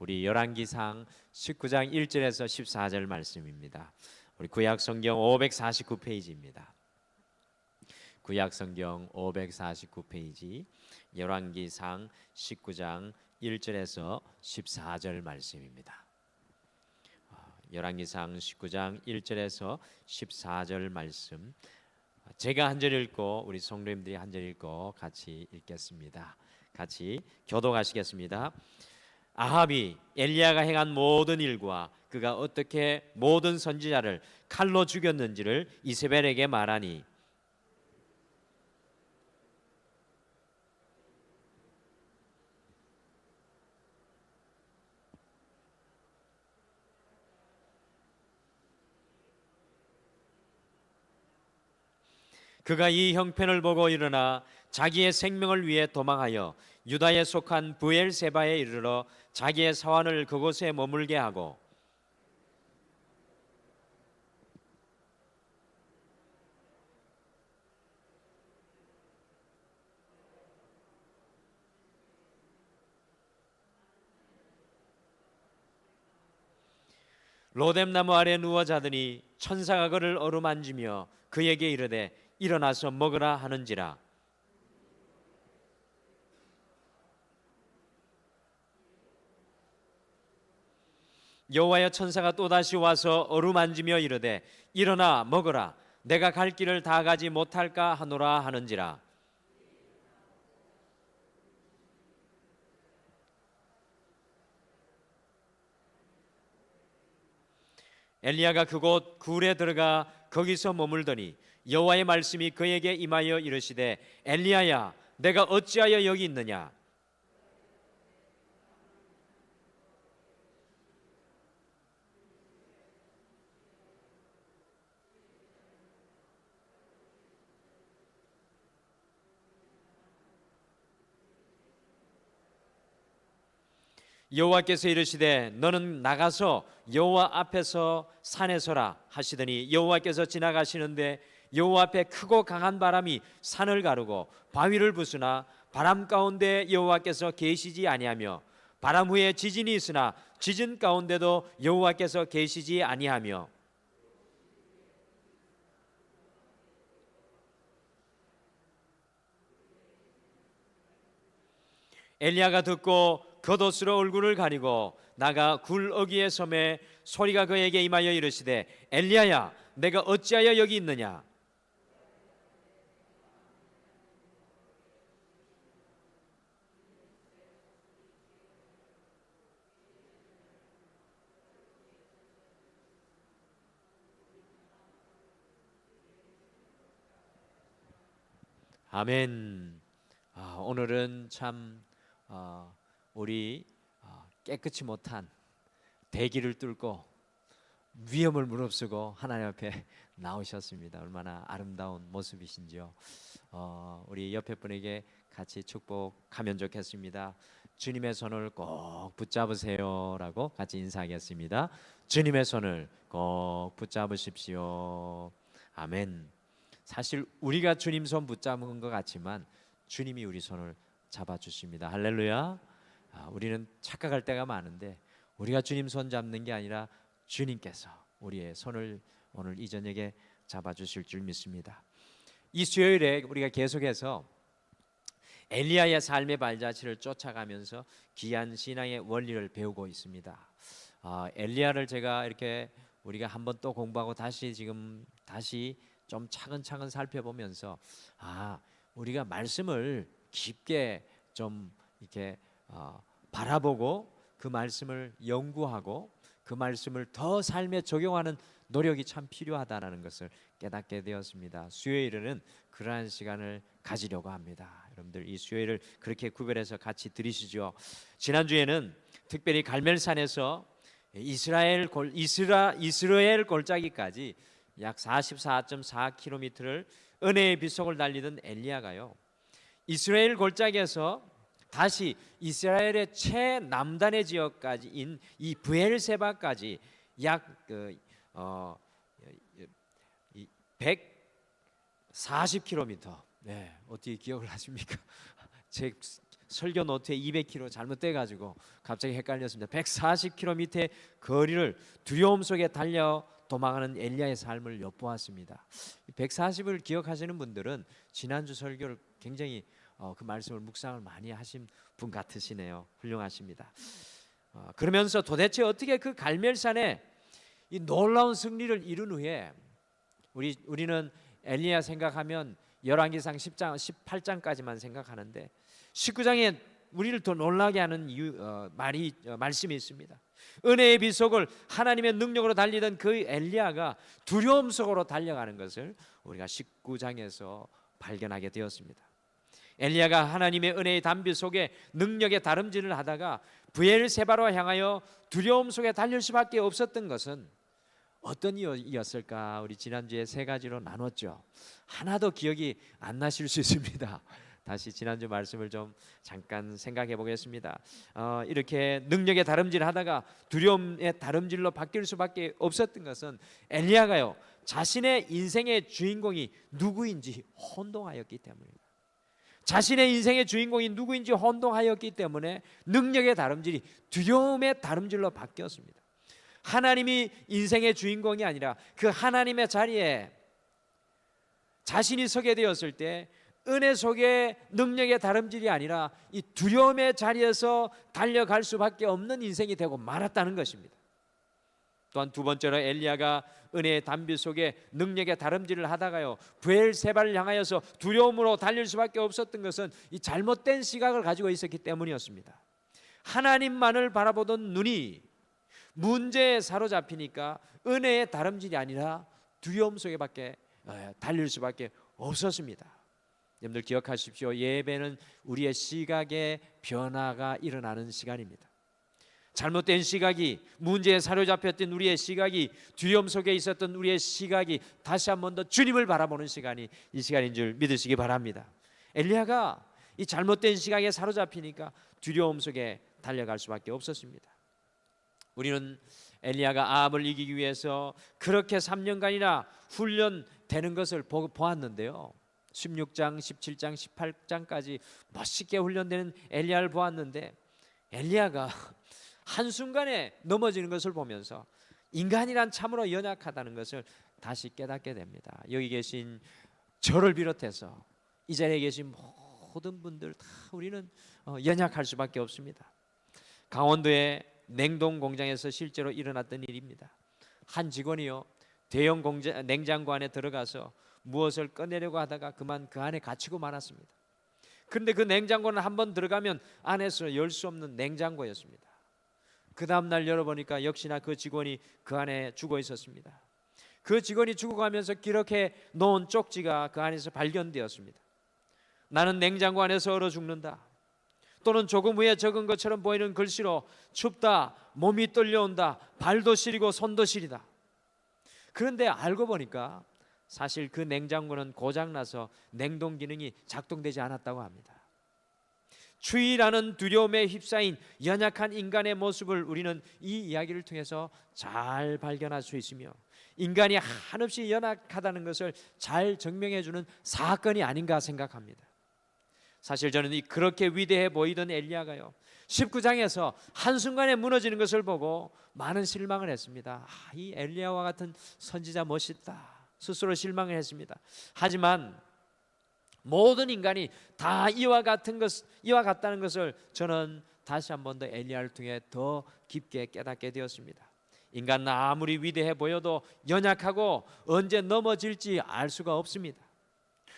우리 열왕기상 19장 1절에서 14절 말씀입니다. 우리 구약 성경 549페이지입니다. 구약 성경 549페이지 열왕기상 19장 1절에서 14절 말씀입니다. 열왕기상 19장 1절에서 14절 말씀, 제가 한 절 읽고 우리 성도님들이 한 절 읽고 같이 읽겠습니다. 같이 교독하시겠습니다. 아합이 엘리야가 행한 모든 일과 그가 어떻게 모든 선지자를 칼로 죽였는지를 이세벨에게 말하니 그가 이 형편을 보고 일어나 자기의 생명을 위해 도망하여 유다에 속한 브엘세바에 이르러 자기의 사환을 그곳에 머물게 하고 로뎀나무 아래 누워 자더니 천사가 그를 어루만지며 그에게 이르되 일어나서 먹으라 하는지라. 여호와의 천사가 또다시 와서 어루만지며 이르되 일어나 먹으라, 내가 갈 길을 다 가지 못할까 하노라 하는지라. 엘리야가 그곳 굴에 들어가 거기서 머물더니 여호와의 말씀이 그에게 임하여 이르시되 엘리야야, 내가 어찌하여 여기 있느냐? 여호와께서 이르시되 너는 나가서 여호와 앞에서 산에 서라 하시더니 여호와께서 지나가시는데 여호와 앞에 크고 강한 바람이 산을 가르고 바위를 부수나 바람 가운데 여호와께서 계시지 아니하며 바람 후에 지진이 있으나 지진 가운데도 여호와께서 계시지 아니하며 엘리야가 듣고 겉옷으로 얼굴을 가리고 나가 굴 어귀에 섬에 소리가 그에게 임하여 이르시되 엘리야야, 내가 어찌하여 여기 있느냐? 아멘. 오늘은 참 우리 깨끗이 못한 대기를 뚫고 위험을 무릅쓰고 하나님 앞에 나오셨습니다. 얼마나 아름다운 모습이신지요. 우리 옆에 분에게 같이 축복하면 좋겠습니다. 주님의 손을 꼭 붙잡으세요라고 같이 인사하겠습니다. 주님의 손을 꼭 붙잡으십시오. 아멘. 사실 우리가 주님 손 붙잡은 것 같지만 주님이 우리 손을 잡아주십니다. 할렐루야. 우리는 착각할 때가 많은데 우리가 주님 손 잡는 게 아니라 주님께서 우리의 손을 오늘 이 저녁에 잡아주실 줄 믿습니다. 이 수요일에 우리가 계속해서 엘리야의 삶의 발자취를 쫓아가면서 귀한 신앙의 원리를 배우고 있습니다. 엘리야를 제가 이렇게 우리가 한번 또 공부하고 다시 좀 차근차근 살펴보면서 우리가 말씀을 깊게 좀 이렇게 바라보고 그 말씀을 연구하고 그 말씀을 더 삶에 적용하는 노력이 참 필요하다는 것을 깨닫게 되었습니다. 수요일에는 그러한 시간을 가지려고 합니다. 여러분들 이 수요일을 그렇게 구별해서 같이 들으시죠. 지난주에는 특별히 갈멜산에서 이스라엘 골짜기까지 약 44.4km를 은혜의 빗속을 달리던 엘리야가요, 이스라엘 골짜기에서 다시 이스라엘의 최남단의 지역까지인 이 브엘세바까지 약 140km. 네, 어떻게 기억을 하십니까? 제 설교 노트에 200km 잘못돼 가지고 갑자기 헷갈렸습니다. 140km 밑에 거리를 두려움 속에 달려 도망하는 엘리야의 삶을 엿보았습니다. 140을 기억하시는 분들은 지난주 설교를 굉장히 그 말씀을 묵상을 많이 하신 분 같으시네요. 훌륭하십니다. 그러면서 도대체 어떻게 그 갈멜산에 이 놀라운 승리를 이룬 후에 우리는 엘리야 생각하면 열왕기상 10장 18장까지만 생각하는데 19장에 우리를 더 놀라게 하는 말씀이 있습니다. 은혜의 비속을 하나님의 능력으로 달리던 그 엘리야가 두려움 속으로 달려가는 것을 우리가 19장에서 발견하게 되었습니다. 엘리야가 하나님의 은혜의 담비 속에 능력의 다름질을 하다가 브엘세바로 향하여 두려움 속에 달릴 수밖에 없었던 것은 어떤 이유였을까? 우리 지난주에 세 가지로 나눴죠. 하나도 기억이 안 나실 수 있습니다. 다시 지난주 말씀을 좀 잠깐 생각해 보겠습니다. 이렇게 능력의 다름질을 하다가 두려움의 다름질로 바뀔 수밖에 없었던 것은 엘리야가요, 자신의 인생의 주인공이 누구인지 혼동하였기 때문입니다. 자신의 인생의 주인공이 누구인지 혼동하였기 때문에 능력의 다름질이 두려움의 다름질로 바뀌었습니다. 하나님이 인생의 주인공이 아니라 그 하나님의 자리에 자신이 서게 되었을 때 은혜 속에 능력의 다름질이 아니라 이 두려움의 자리에서 달려갈 수밖에 없는 인생이 되고 말았다는 것입니다. 또한 두 번째로 엘리야가 은혜의 담비 속에 능력의 다름질을 하다가요 브엘세바를 향하여서 두려움으로 달릴 수밖에 없었던 것은 이 잘못된 시각을 가지고 있었기 때문이었습니다. 하나님만을 바라보던 눈이 문제에 사로잡히니까 은혜의 다름질이 아니라 두려움 속에밖에 달릴 수밖에 없었습니다. 여러분들 기억하십시오. 예배는 우리의 시각의 변화가 일어나는 시간입니다. 잘못된 시각이, 문제에 사로잡혔던 우리의 시각이, 두려움 속에 있었던 우리의 시각이 다시 한 번 더 주님을 바라보는 시간이 이 시간인 줄 믿으시기 바랍니다. 엘리야가 이 잘못된 시각에 사로잡히니까 두려움 속에 달려갈 수밖에 없었습니다. 우리는 엘리야가 아합을 이기기 위해서 그렇게 3년간이나 훈련되는 것을 보았는데요, 16장, 17장, 18장까지 멋있게 훈련되는 엘리야를 보았는데 엘리야가 한순간에 넘어지는 것을 보면서 인간이란 참으로 연약하다는 것을 다시 깨닫게 됩니다. 여기 계신 저를 비롯해서 이 자리에 계신 모든 분들 다 우리는 연약할 수밖에 없습니다. 강원도의 냉동 공장에서 실제로 일어났던 일입니다. 한 직원이요, 대형 냉장고 안에 들어가서 무엇을 꺼내려고 하다가 그만 그 안에 갇히고 말았습니다. 그런데 그 냉장고는 한번 들어가면 안에서 열 수 없는 냉장고였습니다. 그 다음날 열어보니까 역시나 그 직원이 그 안에 죽어 있었습니다. 그 직원이 죽어가면서 기록해 놓은 쪽지가 그 안에서 발견되었습니다. 나는 냉장고 안에서 얼어 죽는다. 또는 조금 후에 적은 것처럼 보이는 글씨로 춥다, 몸이 떨려온다, 발도 시리고 손도 시리다. 그런데 알고 보니까 사실 그 냉장고는 고장나서 냉동 기능이 작동되지 않았다고 합니다. 추위라는 두려움에 휩싸인 연약한 인간의 모습을 우리는 이 이야기를 통해서 잘 발견할 수 있으며 인간이 한없이 연약하다는 것을 잘 증명해주는 사건이 아닌가 생각합니다. 사실 저는 그렇게 위대해 보이던 엘리야가요 19장에서 한순간에 무너지는 것을 보고 많은 실망을 했습니다. 이 엘리야와 같은 선지자 멋있다 스스로 실망을 했습니다. 하지만 모든 인간이 다 이와 같다는 것을 저는 다시 한 번 더 엘리야를 통해 더 깊게 깨닫게 되었습니다. 인간은 아무리 위대해 보여도 연약하고 언제 넘어질지 알 수가 없습니다.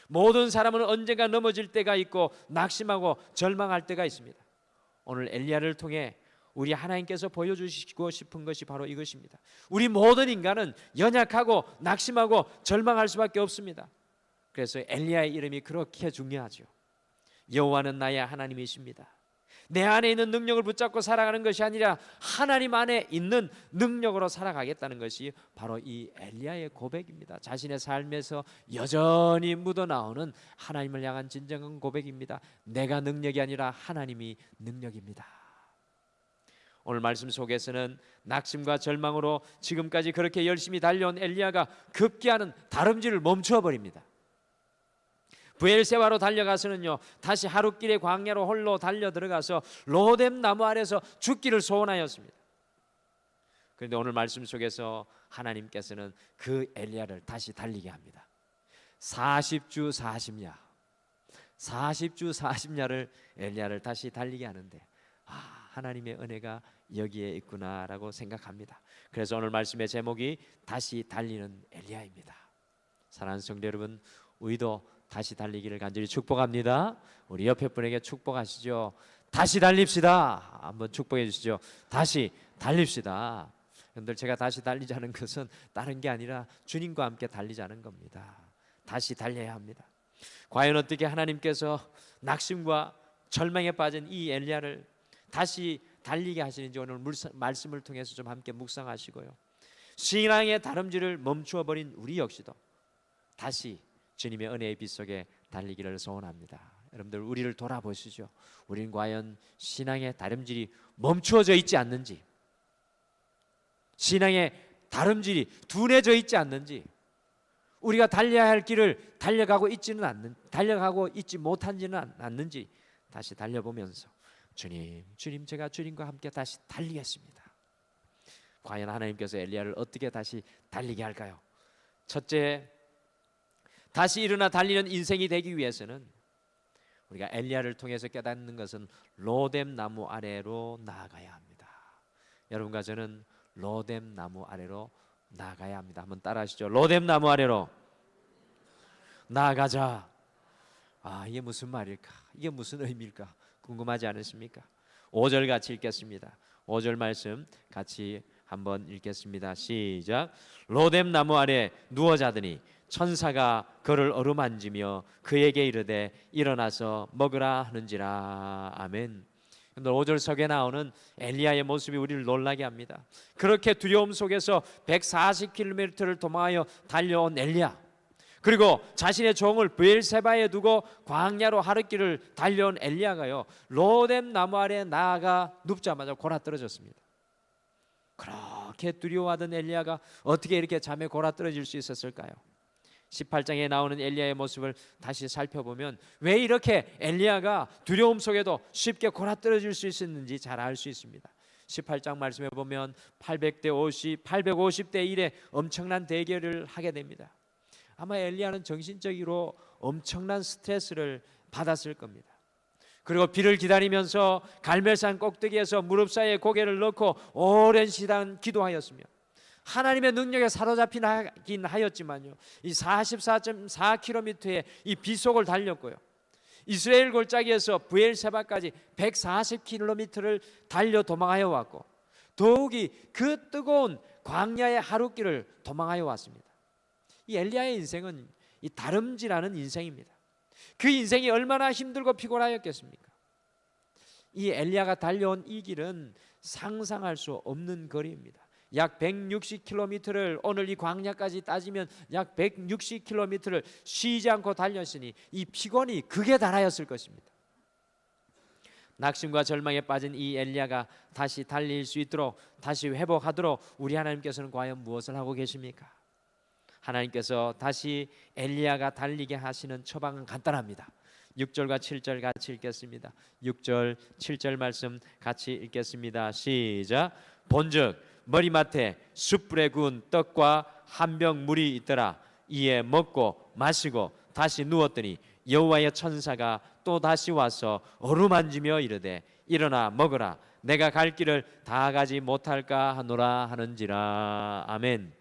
모든 사람은 언젠가 넘어질 때가 있고 낙심하고 절망할 때가 있습니다. 오늘 엘리야를 통해 우리 하나님께서 보여주시고 싶은 것이 바로 이것입니다. 우리 모든 인간은 연약하고 낙심하고 절망할 수밖에 없습니다. 그래서 엘리야의 이름이 그렇게 중요하죠. 여호와는 나의 하나님이십니다. 내 안에 있는 능력을 붙잡고 살아가는 것이 아니라 하나님 안에 있는 능력으로 살아가겠다는 것이 바로 이 엘리야의 고백입니다. 자신의 삶에서 여전히 묻어나오는 하나님을 향한 진정한 고백입니다. 내가 능력이 아니라 하나님이 능력입니다. 오늘 말씀 속에서는 낙심과 절망으로 지금까지 그렇게 열심히 달려온 엘리야가 급기야는 다름질을 멈추어 버립니다. 브엘세바로 달려가서는요, 다시 하룻길의 광야로 홀로 달려 들어가서 로뎀 나무 아래서 죽기를 소원하였습니다. 그런데 오늘 말씀 속에서 하나님께서는 그 엘리야를 다시 달리게 합니다. 40주 40야 40주 40야를 엘리야를 다시 달리게 하는데, 하나님의 은혜가 여기에 있구나라고 생각합니다. 그래서 오늘 말씀의 제목이 다시 달리는 엘리야입니다. 사랑하는 성도 여러분, 우리도 다시 달리기를 간절히 축복합니다. 우리 옆에 분에게 축복하시죠. 다시 달립시다. 한번 축복해 주시죠. 다시 달립시다. 여러분들, 제가 다시 달리자는 것은 다른 게 아니라 주님과 함께 달리자는 겁니다. 다시 달려야 합니다. 과연 어떻게 하나님께서 낙심과 절망에 빠진 이 엘리야를 다시 달리게 하시는지 오늘 말씀을 통해서 좀 함께 묵상하시고요, 신앙의 다름질을 멈추어 버린 우리 역시도 다시 주님의 은혜의 빛 속에 달리기를 소원합니다. 여러분들, 우리를 돌아보시죠. 우리는 과연 신앙의 다름질이 멈추어져 있지 않는지, 신앙의 다름질이 둔해져 있지 않는지, 우리가 달려야 할 길을 달려가고 있지 못한지는 않는지 다시 달려보면서 주님, 제가 주님과 함께 다시 달리겠습니다. 과연 하나님께서 엘리야를 어떻게 다시 달리게 할까요? 첫째, 다시 일어나 달리는 인생이 되기 위해서는 우리가 엘리야를 통해서 깨닫는 것은 로뎀 나무 아래로 나아가야 합니다. 여러분과 저는 로뎀 나무 아래로 나아가야 합니다. 한번 따라하시죠. 로뎀 나무 아래로 나아가자. 이게 무슨 말일까? 이게 무슨 의미일까? 궁금하지 않으십니까? 5절 같이 읽겠습니다. 5절 말씀 같이 한번 읽겠습니다. 시작. 로뎀 나무 아래 누워 자더니 천사가 그를 어루만지며 그에게 이르되 일어나서 먹으라 하는지라. 아멘. 5절 석에 나오는 엘리야의 모습이 우리를 놀라게 합니다. 그렇게 두려움 속에서 140km를 도망하여 달려온 엘리야, 그리고 자신의 종을 브엘세바에 두고 광야로 하룻길을 달려온 엘리야가요, 로뎀 나무 아래 나아가 눕자마자 골아떨어졌습니다. 그렇게 두려워하던 엘리야가 어떻게 이렇게 잠에 골아떨어질 수 있었을까요? 18장에 나오는 엘리야의 모습을 다시 살펴보면 왜 이렇게 엘리야가 두려움 속에도 쉽게 골아떨어질 수 있었는지 잘 알 수 있습니다. 18장 말씀에 보면 850대 1의 엄청난 대결을 하게 됩니다. 아마 엘리야는 정신적으로 엄청난 스트레스를 받았을 겁니다. 그리고 비를 기다리면서 갈멜산 꼭대기에서 무릎 사이에 고개를 넣고 오랜 시간 기도하였으며, 하나님의 능력에 사로잡히긴 하였지만요, 이 44.4km의 이 비속을 달렸고요, 이스라엘 골짜기에서 브엘세바까지 140km를 달려 도망하여 왔고, 더욱이 그 뜨거운 광야의 하룻길을 도망하여 왔습니다. 이 엘리야의 인생은 이 다름질하는 인생입니다. 그 인생이 얼마나 힘들고 피곤하였겠습니까? 이 엘리야가 달려온 이 길은 상상할 수 없는 거리입니다. 약 160km를, 오늘 이 광야까지 따지면 약 160km를 쉬지 않고 달렸으니 이 피곤이 극에 달하였을 것입니다. 낙심과 절망에 빠진 이 엘리야가 다시 달릴 수 있도록, 다시 회복하도록 우리 하나님께서는 과연 무엇을 하고 계십니까? 하나님께서 다시 엘리야가 달리게 하시는 처방은 간단합니다. 6절과 7절 같이 읽겠습니다. 6절 7절 말씀 같이 읽겠습니다. 시작. 본즉 머리맡에 숯불에 구운 떡과 한 병 물이 있더라. 이에 먹고 마시고 다시 누웠더니 여호와의 천사가 또 다시 와서 어루만지며 이르되 일어나 먹으라. 내가 갈 길을 다 가지 못할까 하노라 하는지라. 아멘.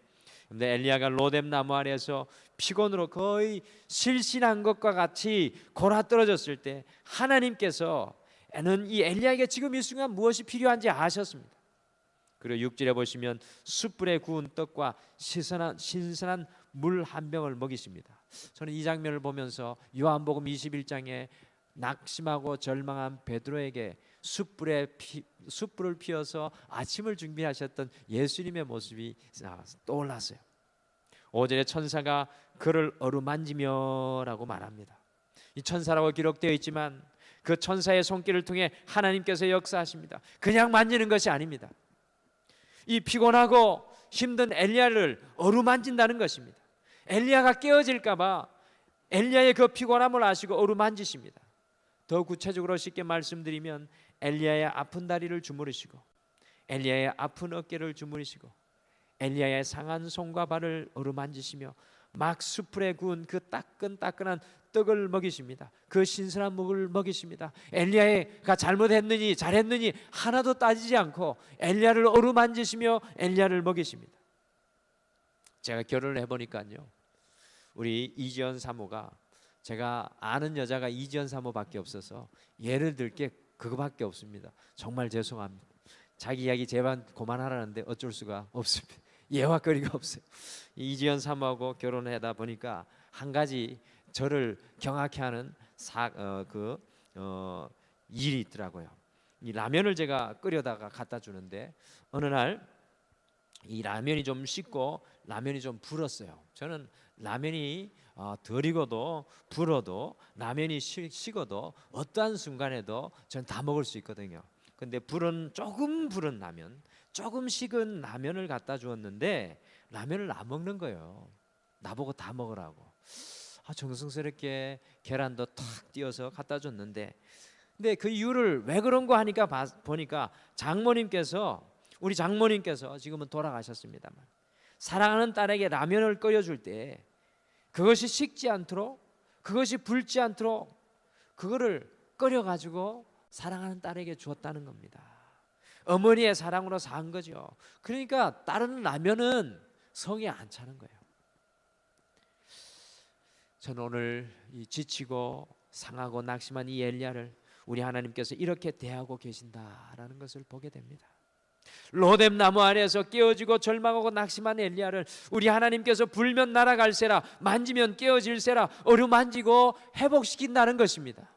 근데 엘리야가 로뎀 나무 아래에서 피곤으로 거의 실신한 것과 같이 골아떨어졌을 때 하나님께서는 이 엘리야에게 지금 이 순간 무엇이 필요한지 아셨습니다. 그리고 6절에 보시면 숯불에 구운 떡과 신선한 물 한 병을 먹이십니다. 저는 이 장면을 보면서 요한복음 21장에 낙심하고 절망한 베드로에게 숯불을 피워서 아침을 준비하셨던 예수님의 모습이 떠올랐어요. 5절에 천사가 그를 어루만지며 라고 말합니다. 이 천사라고 기록되어 있지만 그 천사의 손길을 통해 하나님께서 역사하십니다. 그냥 만지는 것이 아닙니다. 이 피곤하고 힘든 엘리야를 어루만진다는 것입니다. 엘리야가 깨어질까 봐 엘리야의 그 피곤함을 아시고 어루만지십니다. 더 구체적으로 쉽게 말씀드리면 엘리야의 아픈 다리를 주무르시고 엘리야의 아픈 어깨를 주무르시고 엘리야의 상한 손과 발을 어루만지시며 막 숯불에 구운 그 따끈따끈한 떡을 먹이십니다. 그 신선한 먹을 먹이십니다. 엘리야가 잘못했느니 잘했느니 하나도 따지지 않고 엘리야를 어루만지시며 엘리야를 먹이십니다. 제가 결혼을 해보니까요, 우리 이지연 사모가, 제가 아는 여자가 이지연 사모밖에 없어서 예를 들 게 그거밖에 없습니다. 정말 죄송합니다. 자기 이야기 제발 그만하라는데 어쩔 수가 없습니다. 예화거리가 없어요. 이지연 사모하고 결혼하다 보니까 한 가지 저를 경악해 하는 일이 있더라고요. 이 라면을 제가 끓여다가 갖다 주는데 어느 날 이 라면이 좀 식고 라면이 좀 불었어요. 저는 라면이 덜 익어도 불어도 라면이 식어도 어떠한 순간에도 전 다 먹을 수 있거든요. 근데 조금 불은 라면, 조금 식은 라면을 갖다 주었는데 라면을 안 먹는 거예요. 나보고 다 먹으라고. 정성스럽게 계란도 탁 띄어서 갖다 줬는데, 근데 그 이유를 왜 그런 거 하니까 보니까 우리 장모님께서 지금은 돌아가셨습니다만, 사랑하는 딸에게 라면을 끓여줄 때 그것이 식지 않도록, 그것이 불지 않도록 그거를 끓여가지고 사랑하는 딸에게 주었다는 겁니다. 어머니의 사랑으로 산 거죠. 그러니까 다른 라면은 성에 안 차는 거예요. 저는 오늘 이 지치고 상하고 낙심한 이 엘리야를 우리 하나님께서 이렇게 대하고 계신다라는 것을 보게 됩니다. 로뎀 나무 아래에서 깨어지고 절망하고 낙심한 엘리야를 우리 하나님께서 불면 날아갈세라, 만지면 깨어질세라, 어루만지고 회복시킨다는 것입니다.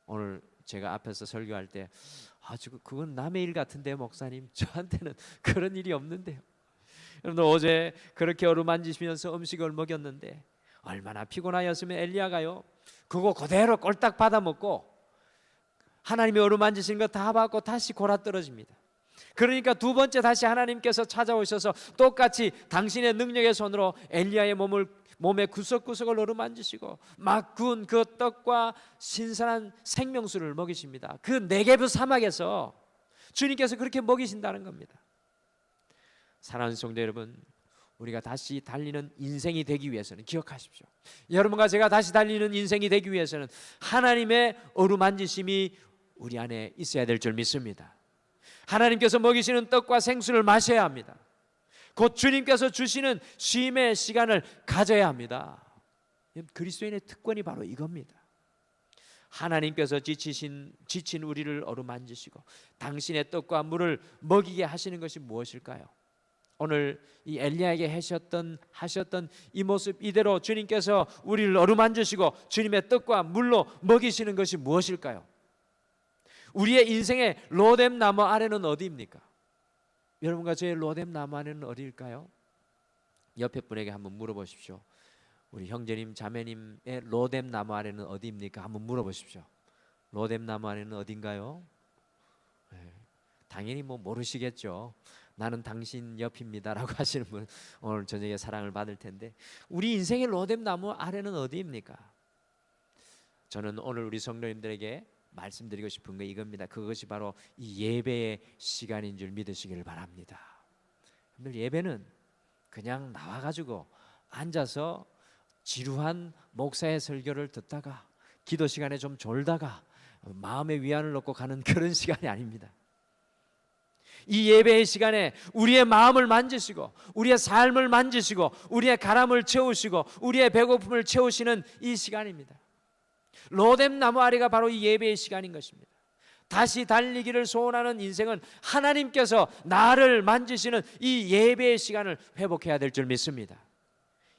오늘 제가 앞에서 설교할 때 그건 남의 일 같은데 목사님, 저한테는 그런 일이 없는데요. 여러분들 어제 그렇게 어루만지시면서 음식을 먹였는데 얼마나 피곤하였으면 엘리야가요 그거 그대로 꼴딱 받아먹고 하나님이 어루만지신 거 다 받고 다시 골아떨어집니다. 그러니까 두 번째 다시 하나님께서 찾아오셔서 똑같이 당신의 능력의 손으로 엘리야의 몸의 구석구석을 어루만지시고 막 구운 그 떡과 신선한 생명수를 먹이십니다. 그 네게브 사막에서 주님께서 그렇게 먹이신다는 겁니다. 사랑하는 성도 여러분, 우리가 다시 달리는 인생이 되기 위해서는 기억하십시오. 여러분과 제가 다시 달리는 인생이 되기 위해서는 하나님의 어루만지심이 우리 안에 있어야 될 줄 믿습니다. 하나님께서 먹이시는 떡과 생수를 마셔야 합니다. 곧 주님께서 주시는 쉼의 시간을 가져야 합니다. 그리스도인의 특권이 바로 이겁니다. 하나님께서 지친 우리를 어루만지시고 당신의 떡과 물을 먹이게 하시는 것이 무엇일까요? 오늘 이 엘리야에게 하셨던 이 모습 이대로 주님께서 우리를 어루만지시고 주님의 떡과 물로 먹이시는 것이 무엇일까요? 우리의 인생의 로뎀 나무 아래는 어디입니까? 여러분과 저의 로뎀 나무 아래는 어디일까요? 옆에 분에게 한번 물어보십시오. 우리 형제님 자매님의 로뎀 나무 아래는 어디입니까? 한번 물어보십시오. 로뎀 나무 아래는 어딘가요? 당연히 모르시겠죠. 나는 당신 옆입니다라고 하시는 분 오늘 저녁에 사랑을 받을 텐데, 우리 인생의 로뎀 나무 아래는 어디입니까? 저는 오늘 우리 성도님들에게 말씀드리고 싶은 게 이겁니다. 그것이 바로 이 예배의 시간인 줄 믿으시기를 바랍니다. 여러분들, 예배는 그냥 나와가지고 앉아서 지루한 목사의 설교를 듣다가 기도 시간에 좀 졸다가 마음의 위안을 얻고 가는 그런 시간이 아닙니다. 이 예배의 시간에 우리의 마음을 만지시고 우리의 삶을 만지시고 우리의 가람을 채우시고 우리의 배고픔을 채우시는 이 시간입니다. 로뎀 나무 아래가 바로 이 예배의 시간인 것입니다. 다시 달리기를 소원하는 인생은 하나님께서 나를 만지시는 이 예배의 시간을 회복해야 될 줄 믿습니다.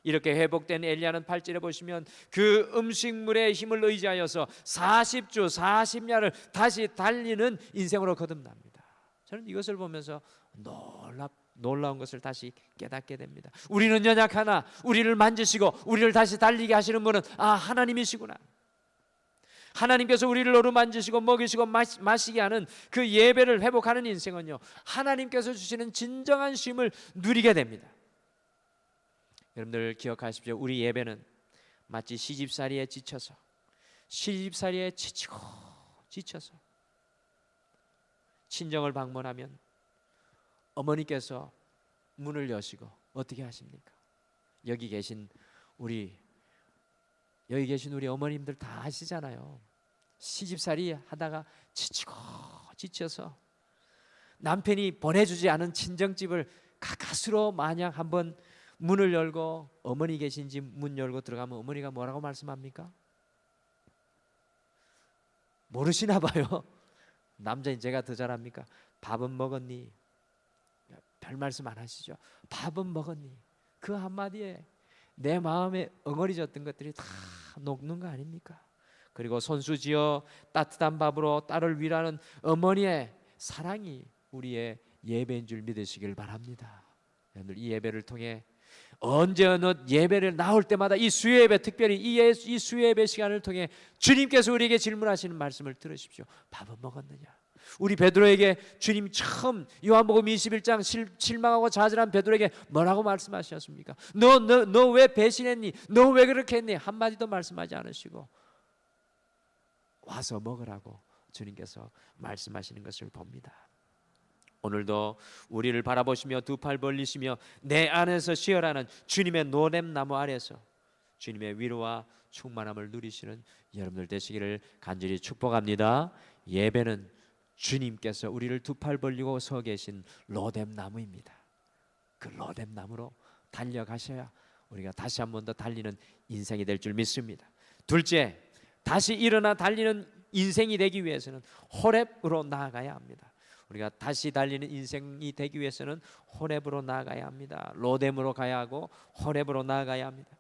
이렇게 회복된 엘리야는 8절에 보시면 그 음식물의 힘을 의지하여서 40주 40야를 다시 달리는 인생으로 거듭납니다. 저는 이것을 보면서 놀라운 것을 다시 깨닫게 됩니다. 우리는 연약하나 우리를 만지시고 우리를 다시 달리게 하시는 분은 하나님이시구나. 하나님께서 우리를 어루만지시고 먹이시고 마시게 하는 그 예배를 회복하는 인생은요, 하나님께서 주시는 진정한 쉼을 누리게 됩니다. 여러분들 기억하십시오. 우리 예배는 마치 시집살이에 지쳐서 시집살이에 지쳐서 친정을 방문하면 어머니께서 문을 여시고 어떻게 하십니까? 여기 계신 우리 어머님들 다 아시잖아요. 시집살이 하다가 지쳐서 남편이 보내주지 않은 친정집을 가까스로 마냥 한번 문을 열고 어머니 계신 집 문 열고 들어가면 어머니가 뭐라고 말씀합니까? 모르시나 봐요. 남자인 제가 더 잘합니까? 밥은 먹었니? 별 말씀 안 하시죠. 밥은 먹었니? 그 한마디에 내 마음에 엉어리졌던 것들이 다 녹는 거 아닙니까? 그리고 손수지어 따뜻한 밥으로 딸을 위라는 어머니의 사랑이 우리의 예배인 줄 믿으시길 바랍니다. 여러분들 이 예배를 통해 언제 어느 예배를 나올 때마다 이 수요예배, 특별히 이 수요예배 시간을 통해 주님께서 우리에게 질문하시는 말씀을 들으십시오. 밥은 먹었느냐? 우리 베드로에게 주님 처음 요한복음 21장 실망하고 좌절한 베드로에게 뭐라고 말씀하셨습니까? 너 왜 배신했니? 너 왜 그렇게 했니? 한마디도 말씀하지 않으시고 와서 먹으라고 주님께서 말씀하시는 것을 봅니다. 오늘도 우리를 바라보시며 두 팔 벌리시며 내 안에서 쉬어라는 주님의 노렘나무 아래서 주님의 위로와 충만함을 누리시는 여러분들 되시기를 간절히 축복합니다. 예배는 주님께서 우리를 두 팔 벌리고 서 계신 로뎀나무입니다. 그 로뎀나무로 달려가셔야 우리가 다시 한 번 더 달리는 인생이 될 줄 믿습니다. 둘째, 다시 일어나 달리는 인생이 되기 위해서는 호렙으로 나아가야 합니다. 우리가 다시 달리는 인생이 되기 위해서는 호렙으로 나아가야 합니다. 로뎀으로 가야 하고 호렙으로 나아가야 합니다.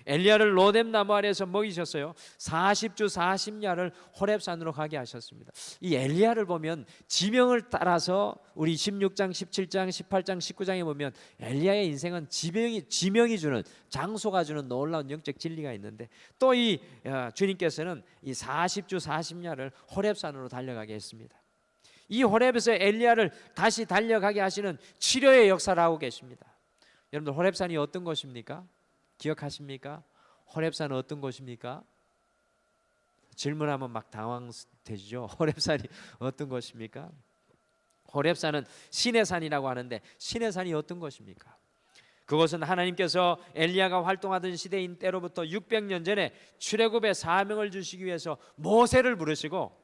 엘리야를 로뎀 나무 아래에서 먹이셨어요. 40주 40야를 호렙산으로 가게 하셨습니다. 이 엘리야를 보면 지명을 따라서 우리 16장, 17장, 18장, 19장에 보면 엘리야의 인생은 지명이 주는, 장소가 주는 놀라운 영적 진리가 있는데 또 이 주님께서는 이 40주 40야를 호렙산으로 달려가게 했습니다. 이 호렙에서 엘리야를 다시 달려가게 하시는 치료의 역사를 하고 계십니다. 여러분들 호렙산이 어떤 곳입니까? 기억하십니까? 호렙산은 어떤 곳입니까? 질문하면 막 당황되죠. 호렙산이 어떤 곳입니까? 호렙산은 신의 산이라고 하는데 신의 산이 어떤 곳입니까? 그것은 하나님께서 엘리야가 활동하던 시대인 때로부터 600년 전에 출애굽의 사명을 주시기 위해서 모세를 부르시고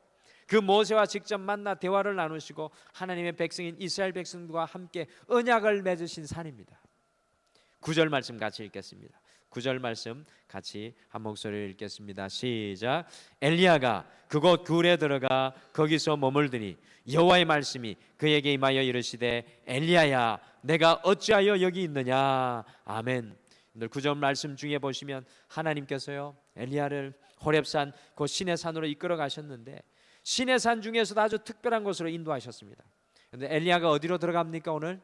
그 모세와 직접 만나 대화를 나누시고 하나님의 백성인 이스라엘 백성들과 함께 언약을 맺으신 산입니다. 9절 말씀 같이 읽겠습니다. 9절 말씀 같이 한 목소리로 읽겠습니다. 시작. 엘리야가 그곳 굴에 들어가 거기서 머물더니 여호와의 말씀이 그에게 임하여 이르시되 엘리야야 내가 어찌하여 여기 있느냐. 아멘. 9절 말씀 중에 보시면 하나님께서요 엘리야를 호렙산 그 신의 산으로 이끌어 가셨는데 신의 산 중에서도 아주 특별한 곳으로 인도하셨습니다. 그런데 엘리야가 어디로 들어갑니까? 오늘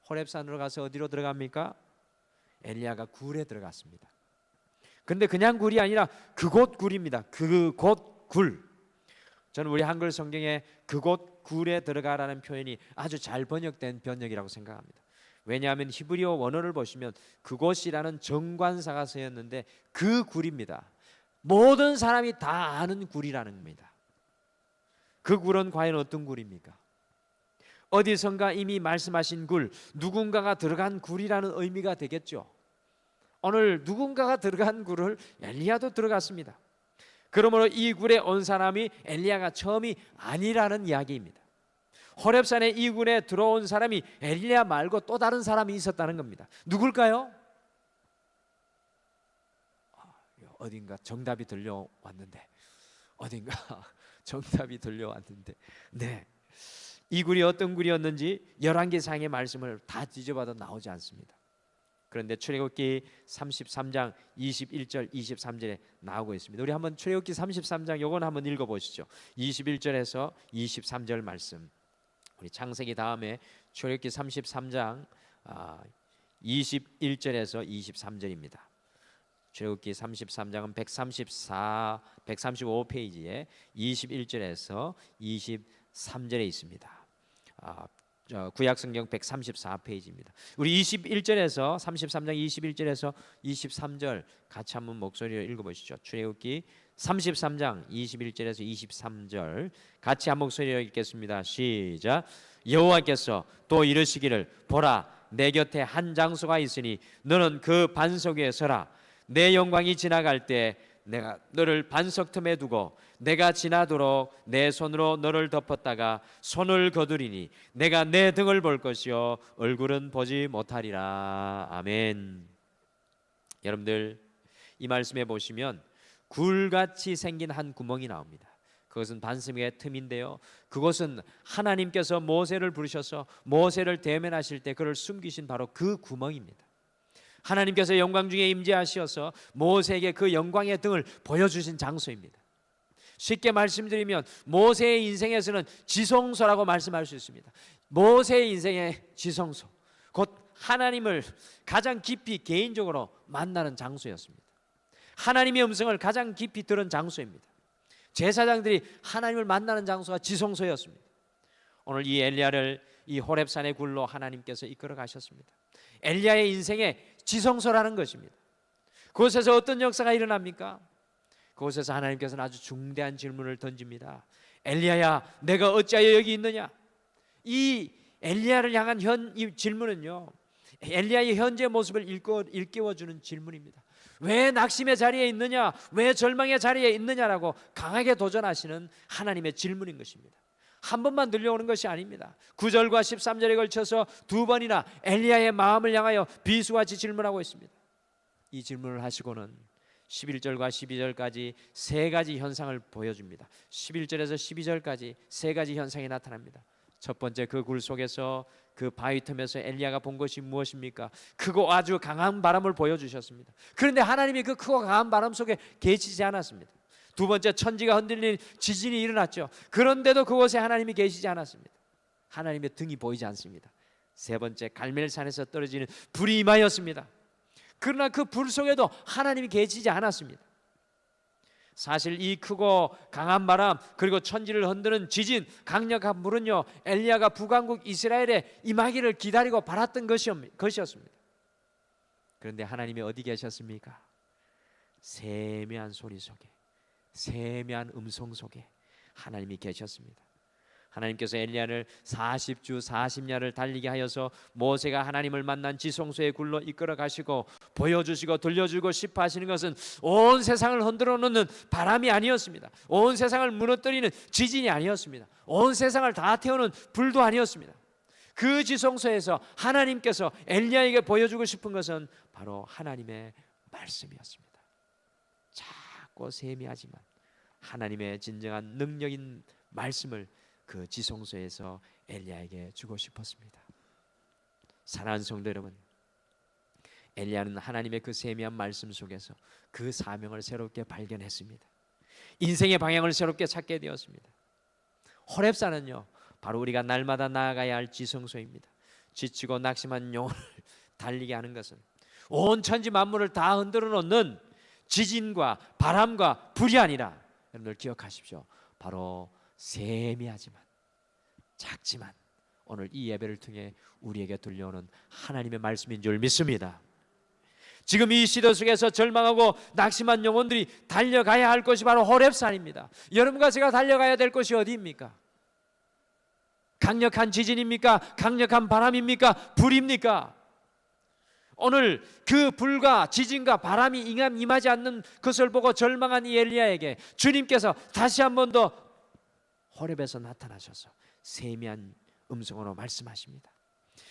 호렙산으로 가서 어디로 들어갑니까? 엘리야가 굴에 들어갔습니다. 그런데 그냥 굴이 아니라 그곳 굴입니다. 그곳 굴. 저는 우리 한글 성경에 그곳 굴에 들어가라는 표현이 아주 잘 번역된 번역이라고 생각합니다. 왜냐하면 히브리어 원어를 보시면 그곳이라는 정관사가 쓰였는데 그 굴입니다. 모든 사람이 다 아는 굴이라는 겁니다. 그 굴은 과연 어떤 굴입니까? 어디선가 이미 말씀하신 굴, 누군가가 들어간 굴이라는 의미가 되겠죠. 오늘 누군가가 들어간 굴을 엘리야도 들어갔습니다. 그러므로 이 굴에 온 사람이 엘리야가 처음이 아니라는 이야기입니다. 호렙산의 이 굴에 들어온 사람이 엘리야 말고 또 다른 사람이 있었다는 겁니다. 누굴까요? 어딘가 정답이 들려왔는데 정답이 들려왔는데 네, 이 굴이 어떤 굴이었는지 열왕기상의 말씀을 다 뒤져봐도 나오지 않습니다. 그런데 출애굽기 33장 21절 23절에 나오고 있습니다. 우리 한번 출애굽기 33장 요건 한번 읽어보시죠. 21절에서 23절 말씀. 우리 창세기 다음에 출애굽기 33장 21절에서 23절입니다. 출애굽기 33장은 135페이지에 21절에서 23절에 있습니다. 구약성경 134페이지입니다. 우리 21절에서 33장 21절에서 23절 같이 한번 목소리로 읽어보시죠. 출애굽기 33장 21절에서 23절 같이 한 목소리로 읽겠습니다. 시작. 여호와께서 또 이르시기를 보라 내 곁에 한 장소가 있으니 너는 그 반석 위에 서라. 내 영광이 지나갈 때 내가 너를 반석 틈에 두고 내가 지나도록 내 손으로 너를 덮었다가 손을 거두리니 내가 내 등을 볼 것이요 얼굴은 보지 못하리라. 아멘. 여러분들 이 말씀에 보시면 굴같이 생긴 한 구멍이 나옵니다. 그것은 반석의 틈인데요, 그것은 하나님께서 모세를 부르셔서 모세를 대면하실 때 그를 숨기신 바로 그 구멍입니다. 하나님께서 영광 중에 임재하셔서 모세에게 그 영광의 등을 보여주신 장소입니다. 쉽게 말씀드리면 모세의 인생에서는 지성소라고 말씀할 수 있습니다. 모세의 인생의 지성소, 곧 하나님을 가장 깊이 개인적으로 만나는 장소였습니다. 하나님의 음성을 가장 깊이 들은 장소입니다. 제사장들이 하나님을 만나는 장소가 지성소였습니다. 오늘 이 엘리야를 이 호렙산의 굴로 하나님께서 이끌어 가셨습니다. 엘리야의 인생의 지성소라는 것입니다. 그곳에서 어떤 역사가 일어납니까? 그곳에서 하나님께서는 아주 중대한 질문을 던집니다. 엘리야야, 내가 어찌하여 여기 있느냐? 이 엘리야를 향한 이 질문은요, 엘리야의 현재 모습을 일깨워주는 질문입니다. 왜 낙심의 자리에 있느냐? 왜 절망의 자리에 있느냐라고 강하게 도전하시는 하나님의 질문인 것입니다. 한 번만 들려오는 것이 아닙니다. 9절과 13절에 걸쳐서 두 번이나 엘리야의 마음을 향하여 비수같이 질문하고 있습니다. 이 질문을 하시고는 11절과 12절까지 세 가지 현상을 보여줍니다. 11절에서 12절까지 세 가지 현상이 나타납니다. 첫 번째, 그 굴 속에서 그 바위 틈에서 엘리야가 본 것이 무엇입니까? 크고 아주 강한 바람을 보여주셨습니다. 그런데 하나님이 그 크고 강한 바람 속에 계시지 않았습니다. 두 번째, 천지가 흔들리는 지진이 일어났죠. 그런데도 그곳에 하나님이 계시지 않았습니다. 하나님의 등이 보이지 않습니다. 세 번째, 갈멜산에서 떨어지는 불이 임하였습니다. 그러나 그 불 속에도 하나님이 계시지 않았습니다. 사실 이 크고 강한 바람 그리고 천지를 흔드는 지진, 강력한 불은요, 엘리야가 북왕국 이스라엘에 임하기를 기다리고 바랐던 것이었습니다. 그런데 하나님이 어디 계셨습니까? 세미한 소리 속에, 세미한 음성 속에 하나님이 계셨습니다. 하나님께서 엘리야를 40주 40야를 달리게 하여서 모세가 하나님을 만난 지성소의 굴로 이끌어 가시고 보여주시고 들려주고 싶어 하시는 것은 온 세상을 흔들어 놓는 바람이 아니었습니다. 온 세상을 무너뜨리는 지진이 아니었습니다. 온 세상을 다 태우는 불도 아니었습니다. 그 지성소에서 하나님께서 엘리야에게 보여주고 싶은 것은 바로 하나님의 말씀이었습니다. 작고 세미하지만 하나님의 진정한 능력인 말씀을 그 지성소에서 엘리야에게 주고 싶었습니다. 사랑하는 성도 여러분, 엘리야는 하나님의 그 세미한 말씀 속에서 그 사명을 새롭게 발견했습니다. 인생의 방향을 새롭게 찾게 되었습니다. 호렙산은요, 바로 우리가 날마다 나아가야 할 지성소입니다. 지치고 낙심한 영혼을 달리게 하는 것은 온 천지 만물을 다 흔들어 놓는 지진과 바람과 불이 아니라, 여러분들 기억하십시오, 바로 세미하지만 작지만 오늘 이 예배를 통해 우리에게 들려오는 하나님의 말씀인 줄 믿습니다. 지금 이 시대 속에서 절망하고 낙심한 영혼들이 달려가야 할 것이 바로 호렙산입니다. 여러분과 제가 달려가야 될 것이 어디입니까? 강력한 지진입니까? 강력한 바람입니까? 불입니까? 오늘 그 불과 지진과 바람이 임하지 않는 것을 보고 절망한 이 엘리야에게 주님께서 다시 한 번 더 호렙에서 나타나셔서 세미한 음성으로 말씀하십니다.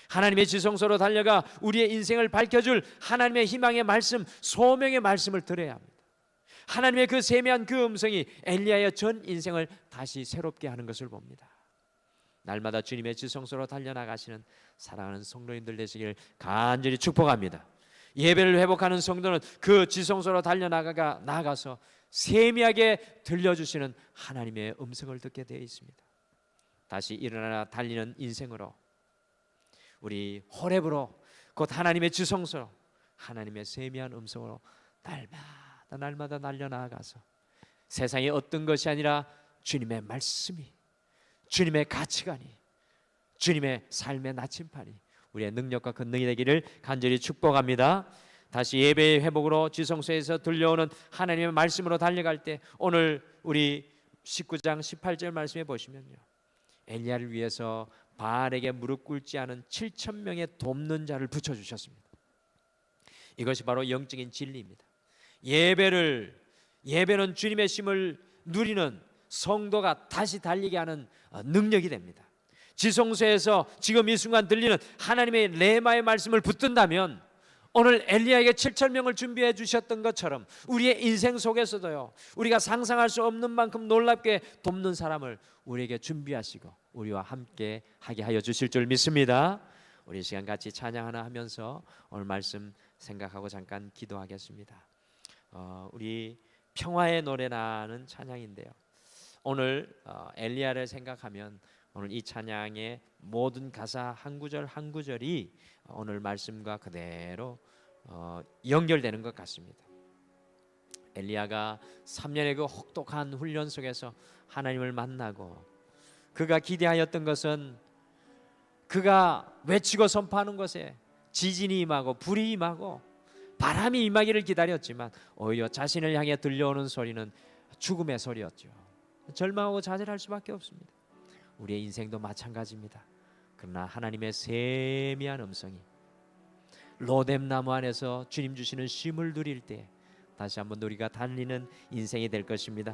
하나님의 지성소로 달려가 우리의 인생을 밝혀줄 하나님의 희망의 말씀, 소명의 말씀을 들어야 합니다. 하나님의 그 세미한 그 음성이 엘리야의 전 인생을 다시 새롭게 하는 것을 봅니다. 날마다 주님의 지성소로 달려나가시는 사랑하는 성도님들 되시길 간절히 축복합니다. 예배를 회복하는 성도는 그 지성소로 나가서 세미하게 들려주시는 하나님의 음성을 듣게 되어 있습니다. 다시 일어나 달리는 인생으로, 우리 호렙으로, 곧 하나님의 지성소로, 하나님의 세미한 음성으로 날마다 날려나가서 세상의 어떤 것이 아니라 주님의 말씀이, 주님의 가치관이, 주님의 삶의 나침판이 우리의 능력과 권능이 되기를 간절히 축복합니다. 다시 예배의 회복으로 지성소에서 들려오는 하나님의 말씀으로 달려갈 때 오늘 우리 19장 18절 말씀에 보시면요, 엘리야를 위해서 바알에게 무릎 꿇지 않은 7천 명의 돕는 자를 붙여주셨습니다. 이것이 바로 영적인 진리입니다. 예배는 주님의 심을 누리는 성도가 다시 달리게 하는 능력이 됩니다. 지성소에서 지금 이 순간 들리는 하나님의 레마의 말씀을 붙든다면 오늘 엘리야에게 7천 명을 준비해 주셨던 것처럼 우리의 인생 속에서도요, 우리가 상상할 수 없는 만큼 놀랍게 돕는 사람을 우리에게 준비하시고 우리와 함께 하게 하여 주실 줄 믿습니다. 우리 시간 같이 찬양 하나 하면서 오늘 말씀 생각하고 잠깐 기도하겠습니다. 우리 평화의 노래라는 찬양인데요, 오늘 엘리야를 생각하면 오늘 이 찬양의 모든 가사 한 구절 한 구절이 오늘 말씀과 그대로 연결되는 것 같습니다. 엘리야가 3년의 그 혹독한 훈련 속에서 하나님을 만나고 그가 기대하였던 것은 그가 외치고 선포하는 것에 지진이 임하고 불이 임하고 바람이 임하기를 기다렸지만 오히려 자신을 향해 들려오는 소리는 죽음의 소리였죠. 절망하고 좌절할 수밖에 없습니다. 우리의 인생도 마찬가지입니다. 그러나 하나님의 세미한 음성이 로뎀나무 안에서 주님 주시는 쉼을 누릴 때 다시 한번 우리가 달리는 인생이 될 것입니다.